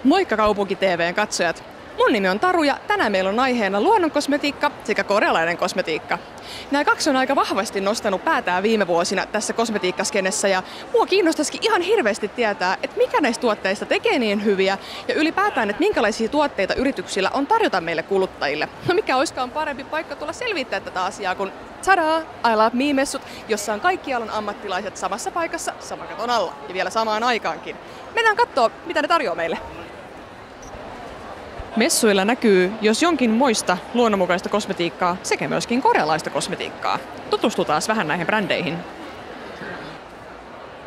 Moikka Kaupunki TV:n katsojat! Mun nimi on Taru ja tänään meillä on aiheena luonnonkosmetiikka sekä korealainen kosmetiikka. Nämä kaksi on aika vahvasti nostanut päätään viime vuosina tässä kosmetiikkaskenessä ja mua kiinnostaisikin ihan hirveästi tietää, että mikä näistä tuotteista tekee niin hyviä ja ylipäätään, että minkälaisia tuotteita yrityksillä on tarjota meille kuluttajille. No mikä olisikaan parempi paikka tulla selvittää tätä asiaa kuin tadaa, I Love Me-messut, jossa on kaikki alan ammattilaiset samassa paikassa saman katon alla ja vielä samaan aikaankin. Mennään katsoa, mitä ne tarjoaa meille. Messuilla näkyy jos jonkin moista luonnonmukaista kosmetiikkaa sekä myöskin korealaista kosmetiikkaa. Tutustutaan vähän näihin brändeihin.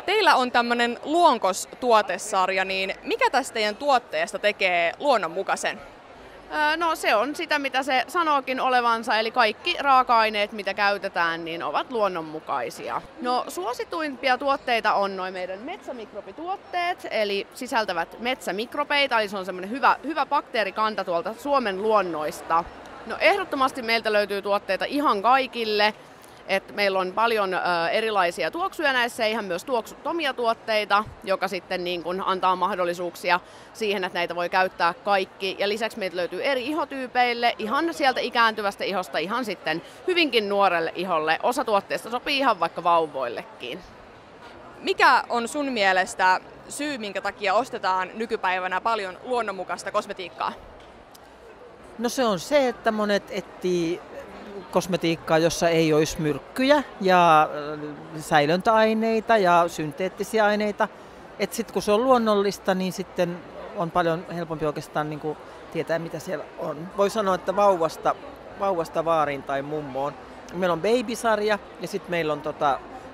Teillä on tämmönen luonkos-tuotesarja, niin mikä tästä teidän tuotteesta tekee luonnonmukaisen? No se on sitä, mitä se sanookin olevansa, eli kaikki raaka-aineet, mitä käytetään, niin ovat luonnonmukaisia. No suosituimpia tuotteita on noin meidän metsämikrobituotteet, eli sisältävät metsämikrobeita, eli se on semmoinen hyvä bakteerikanta tuolta Suomen luonnoista. No ehdottomasti meiltä löytyy tuotteita ihan kaikille. Et meillä on paljon erilaisia tuoksuja näissä, ihan myös tuoksuttomia tuotteita, joka sitten niin kun antaa mahdollisuuksia siihen, että näitä voi käyttää kaikki. Ja lisäksi meitä löytyy eri ihotyypeille, ihan sieltä ikääntyvästä ihosta ihan sitten hyvinkin nuorelle iholle. Osa tuotteista sopii ihan vaikka vauvoillekin. Mikä on sun mielestä syy, minkä takia ostetaan nykypäivänä paljon luonnonmukaista kosmetiikkaa? No se on se, että monet etsii kosmetiikkaa, jossa ei olisi myrkkyjä ja säilöntäaineita ja synteettisiä aineita. Et sit kun se on luonnollista, niin sitten on paljon helpompi oikeastaan niin kuin tietää, mitä siellä on. Voi sanoa, että vauvasta vaariin tai mummoon. Meillä on baby-sarja ja sitten meillä on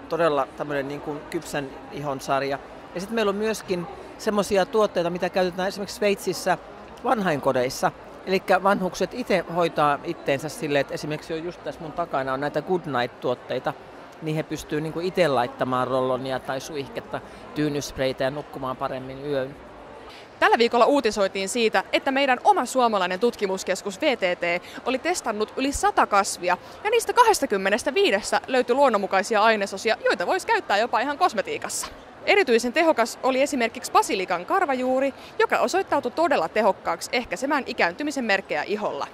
todella tämmöinen niin kuin kypsän ihon sarja. Ja sitten meillä on myöskin semmoisia tuotteita, mitä käytetään esimerkiksi Sveitsissä vanhainkodeissa. Eli vanhukset itse hoitaa itteensä silleen, että esimerkiksi jo just tässä mun takana on näitä Good Night-tuotteita, niin he pystyy niin itse laittamaan rollonia tai suihketta, tyynyspreitä ja nukkumaan paremmin yön. Tällä viikolla uutisoitiin siitä, että meidän oma suomalainen tutkimuskeskus VTT oli testannut yli 100 kasvia ja niistä 25 löytyi luonnonmukaisia ainesosia, joita voisi käyttää jopa ihan kosmetiikassa. Erityisen tehokas oli esimerkiksi basilikan karvajuuri, joka osoittautui todella tehokkaaksi ehkäisemään ikääntymisen merkkejä iholla.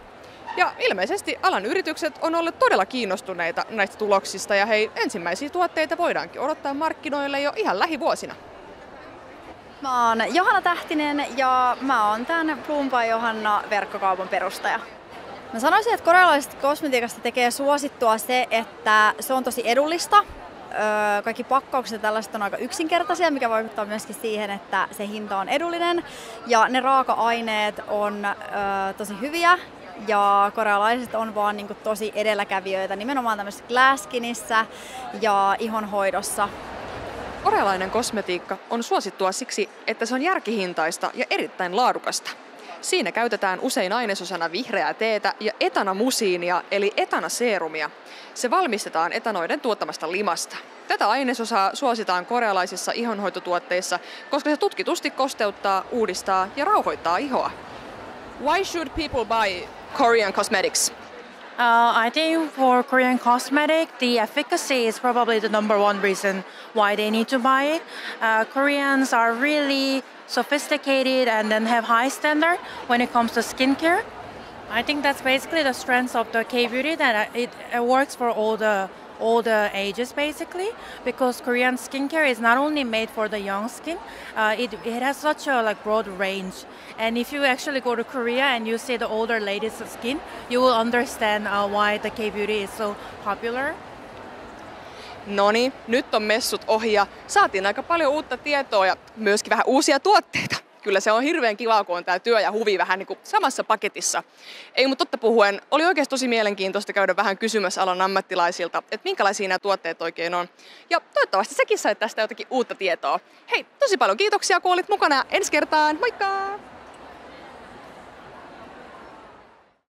Ja ilmeisesti alan yritykset on ollut todella kiinnostuneita näistä tuloksista ja hei, ensimmäisiä tuotteita voidaankin odottaa markkinoille jo ihan lähivuosina. Mä oon Johanna Tähtinen ja mä oon tämän Bloom by Johanna -verkkokaupan perustaja. Mä sanoisin, että korealaisesta kosmetiikasta tekee suosittua se, että se on tosi edullista. Kaikki pakkaukset ja tällaiset on aika yksinkertaisia, mikä vaikuttaa myöskin siihen, että se hinta on edullinen. Ja ne raaka-aineet on tosi hyviä ja korealaiset on vaan niin kuin tosi edelläkävijöitä nimenomaan tämmöisessä glass skinissä ja ihonhoidossa. Korealainen kosmetiikka on suosittua siksi, että se on järkihintaista ja erittäin laadukasta. Siinä käytetään usein ainesosana vihreää teetä ja etanamusiinia eli etanaseerumia. Se valmistetaan etanoiden tuottamasta limasta. Tätä ainesosaa suositaan korealaisissa ihonhoitotuotteissa, koska se tutkitusti kosteuttaa, uudistaa ja rauhoittaa ihoa. Why should people buy Korean cosmetics? I think for Korean cosmetic, the efficacy is probably the number one reason why they need to buy it. Koreans are really sophisticated and then have high standard when it comes to skincare. I think that's basically the strength of the K-beauty, that it works for all the ages basically, because Korean skincare is not only made for the young skin, it has such a broad range. And if you actually go to Korea and you see the older ladies' skin, you will understand why the K-beauty is so popular. Noniin, nyt on messut ohi ja saatiin aika paljon uutta tietoa ja myöskin vähän uusia tuotteita. Kyllä se on hirveän kivaa, kun on tää työ ja huvi vähän niin kuin samassa paketissa. Ei, mutta totta puhuen, oli oikeasti tosi mielenkiintoista käydä vähän kysymässä alan ammattilaisilta, että minkälaisia nämä tuotteet oikein on. Ja toivottavasti säkin sait tästä jotakin uutta tietoa. Hei, tosi paljon kiitoksia, kun olit mukana ensi kertaan. Moikka!